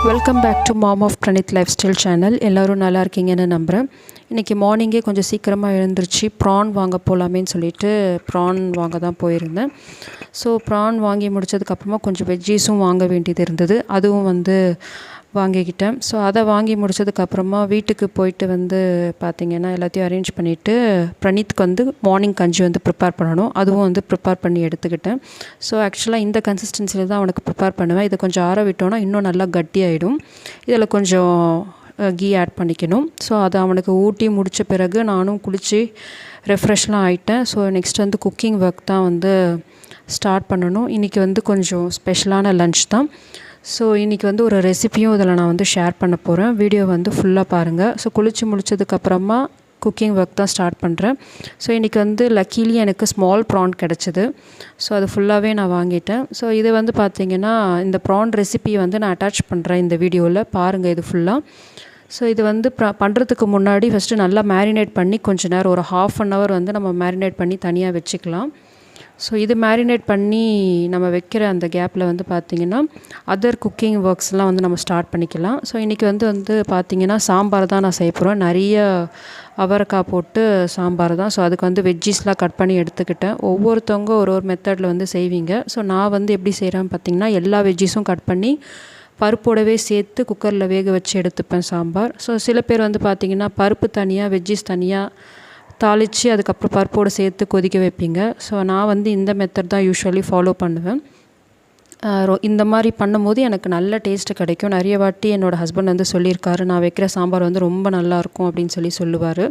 Welcome back to mom of Praneeth lifestyle channel. எல்லோரும் நல்லா இருக்கீங்கன்னு நம்புகிறேன். இன்றைக்கி மார்னிங்கே கொஞ்சம் சீக்கிரமாக எழுந்திரிச்சு ப்ரான் வாங்க போகலாமேன்னு சொல்லிட்டு ப்ரான் வாங்க தான் போயிருந்தேன். ஸோ ப்ரான் வாங்கி முடித்ததுக்கப்புறமா கொஞ்சம் வெஜ்ஜீஸும் வாங்க வேண்டியது இருந்தது. அதுவும் வாங்கிக்கிட்டேன். ஸோ அதை வாங்கி முடித்ததுக்கப்புறமா வீட்டுக்கு போயிட்டு பார்த்திங்கன்னா எல்லாத்தையும் அரேஞ்ச் பண்ணிவிட்டு பிரணீத்துக்கு மார்னிங் கஞ்சி ப்ரிப்பேர் பண்ணணும். அதுவும் ப்ரிப்பேர் பண்ணி எடுத்துக்கிட்டேன். ஸோ ஆக்சுவலாக இந்த கன்சிஸ்டன்சியில் தான் அவனுக்கு ப்ரிப்பேர் பண்ணுவேன். இதை கொஞ்சம் ஆற விட்டோன்னா இன்னும் நல்லா கட்டியாயிடும். இதில் கொஞ்சம் கீ ஆட் பண்ணிக்கணும். ஸோ அதை அவனுக்கு ஊட்டி முடித்த பிறகு நானும் குளித்து ரெஃப்ரெஷ்லாம் ஆகிட்டேன். ஸோ நெக்ஸ்ட் குக்கிங் ஒர்க் தான் ஸ்டார்ட் பண்ணணும். இன்றைக்கி கொஞ்சம் ஸ்பெஷலான லன்ச் தான். ஸோ இன்றைக்கி ஒரு ரெசிப்பியும் இதில் நான் ஷேர் பண்ண போகிறேன். வீடியோ ஃபுல்லாக பாருங்கள். ஸோ குளித்து முடித்ததுக்கப்புறமா குக்கிங் ஒர்க் தான் ஸ்டார்ட் பண்ணுறேன். ஸோ இன்றைக்கி லக்கீலி எனக்கு ஸ்மால் ப்ரான் கிடச்சிது. ஸோ அது ஃபுல்லாகவே நான் வாங்கிட்டேன். ஸோ இது பார்த்திங்கன்னா இந்த ப்ரான் ரெசிபி நான் அட்டாச் பண்ணுறேன் இந்த வீடியோவில் பாருங்கள் இது ஃபுல்லாக. ஸோ இது பண்ணுறதுக்கு முன்னாடி ஃபஸ்ட்டு நல்லா மேரினேட் பண்ணி கொஞ்சம் நேரம் ஒரு ½ அன் ஹவர் நம்ம மேரினேட் பண்ணி தனியாக வச்சுக்கலாம். ஸோ இது மேரினேட் பண்ணி நம்ம வைக்கிற அந்த கேப்பில் பார்த்திங்கன்னா அதர் குக்கிங் ஒர்க்ஸ்லாம் நம்ம ஸ்டார்ட் பண்ணிக்கலாம். ஸோ இன்றைக்கி பார்த்திங்கன்னா சாம்பார் தான் நான் செய்ய போகிறேன். நிறைய அவரைக்காய் போட்டு சாம்பார் தான். ஸோ அதுக்கு வெஜ்ஜீஸ்லாம் கட் பண்ணி எடுத்துக்கிட்டேன். ஒவ்வொருத்தவங்க ஒரு மெத்தடில் செய்வீங்க. ஸோ நான் எப்படி செய்கிறேன்னு பார்த்திங்கன்னா எல்லா வெஜ்ஜீஸும் கட் பண்ணி பருப்போடவே சேர்த்து குக்கரில் வேக வச்சு எடுத்துப்பேன் சாம்பார். ஸோ சில பேர் பார்த்திங்கன்னா பருப்பு தனியாக வெஜ்ஜீஸ் தனியாக தாளித்து அதுக்கப்புறம் பருப்போடு சேர்த்து கொதிக்க வைப்பீங்க. ஸோ நான் இந்த மெத்தட் தான் யூஸ்வலி ஃபாலோ பண்ணுவேன். இந்த மாதிரி பண்ணும்போது எனக்கு நல்ல டேஸ்ட்டு கிடைக்கும். நிறைய வாட்டி என்னோடய ஹஸ்பண்ட் சொல்லியிருக்காரு, நான் வைக்கிற சாம்பார் ரொம்ப நல்லாயிருக்கும் அப்படின்னு சொல்லுவார்.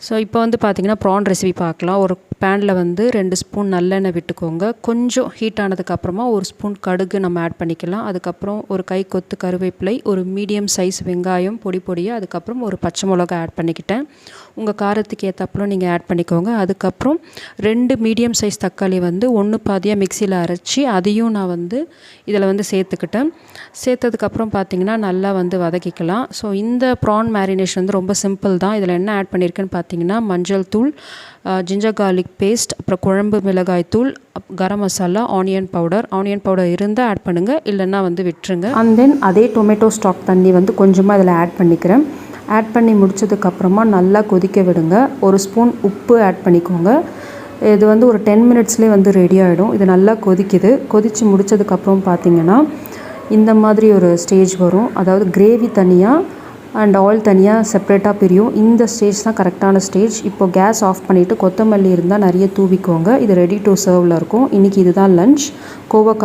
ஸோ இப்போ பார்த்திங்கன்னா ப்ரான் ரெசிபி பார்க்கலாம். ஒரு பேனில் 2 ஸ்பூன் நல்லெண்ணெய் விட்டுக்கோங்க. கொஞ்சம் ஹீட் ஆனதுக்கப்புறமா 1 ஸ்பூன் கடுகு நம்ம ஆட் பண்ணிக்கலாம். அதுக்கப்புறம் ஒரு கை கொத்து கருவேப்பிலை, ஒரு மீடியம் சைஸ் வெங்காயம் பொடியாக, அதுக்கப்புறம் ஒரு பச்சை மிளகா ஆட் பண்ணிக்கிட்டேன். உங்கள் காரத்துக்கு ஏற்றப்பறம் நீங்கள் ஆட் பண்ணிக்கோங்க. அதுக்கப்புறம் 2 மீடியம் சைஸ் தக்காளி 1 பாதியாக மிக்சியில் அரைச்சி அதையும் நான் இதில் சேர்த்துக்கிட்டேன். சேர்த்ததுக்கப்புறம் பார்த்திங்கன்னா நல்லா வதக்கிக்கலாம். ஸோ இந்த ப்ரான் மேரினேஷன் ரொம்ப சிம்பிள் தான். இதில் என்ன ஆட் பண்ணியிருக்கேன்னு பார்த்திங்கன்னா மஞ்சள் தூள், ஜிஞ்சர் கார்லிக் பேஸ்ட், அப்புறம் குழம்பு மிளகாய் தூள், கரம் மசாலா, ஆனியன் பவுடர் இருந்தால் ஆட் பண்ணுங்கள், இல்லைன்னா விட்டுருங்க. அண்ட் தென் அதே டொமேட்டோ ஸ்டாக் தண்ணி கொஞ்சமாக இதில் ஆட் பண்ணிக்கிறேன். ஆட் பண்ணி முடிச்சதுக்கப்புறமா நல்லா கொதிக்க விடுங்க. 1 ஸ்பூன் உப்பு ஆட் பண்ணிக்கோங்க. இது ஒரு 10 மினிட்ஸ்லேயே ரெடி ஆகிடும். இது நல்லா கொதித்து முடித்ததுக்கப்புறம் பார்த்திங்கன்னா இந்த மாதிரி ஒரு ஸ்டேஜ் வரும். அதாவது கிரேவி தனியாக அண்ட் ஆயில் தனியாக செப்ரேட்டாக பிரியும். இந்த ஸ்டேஜ் தான் கரெக்டான ஸ்டேஜ். இப்போ கேஸ் ஆஃப் பண்ணிவிட்டு கொத்தமல்லி இருந்தால் நிறைய தூவிக்கோங்க. இது ரெடி டு சர்வில் இருக்கும். இன்றைக்கி இதுதான் லன்ச். கோவக்காய்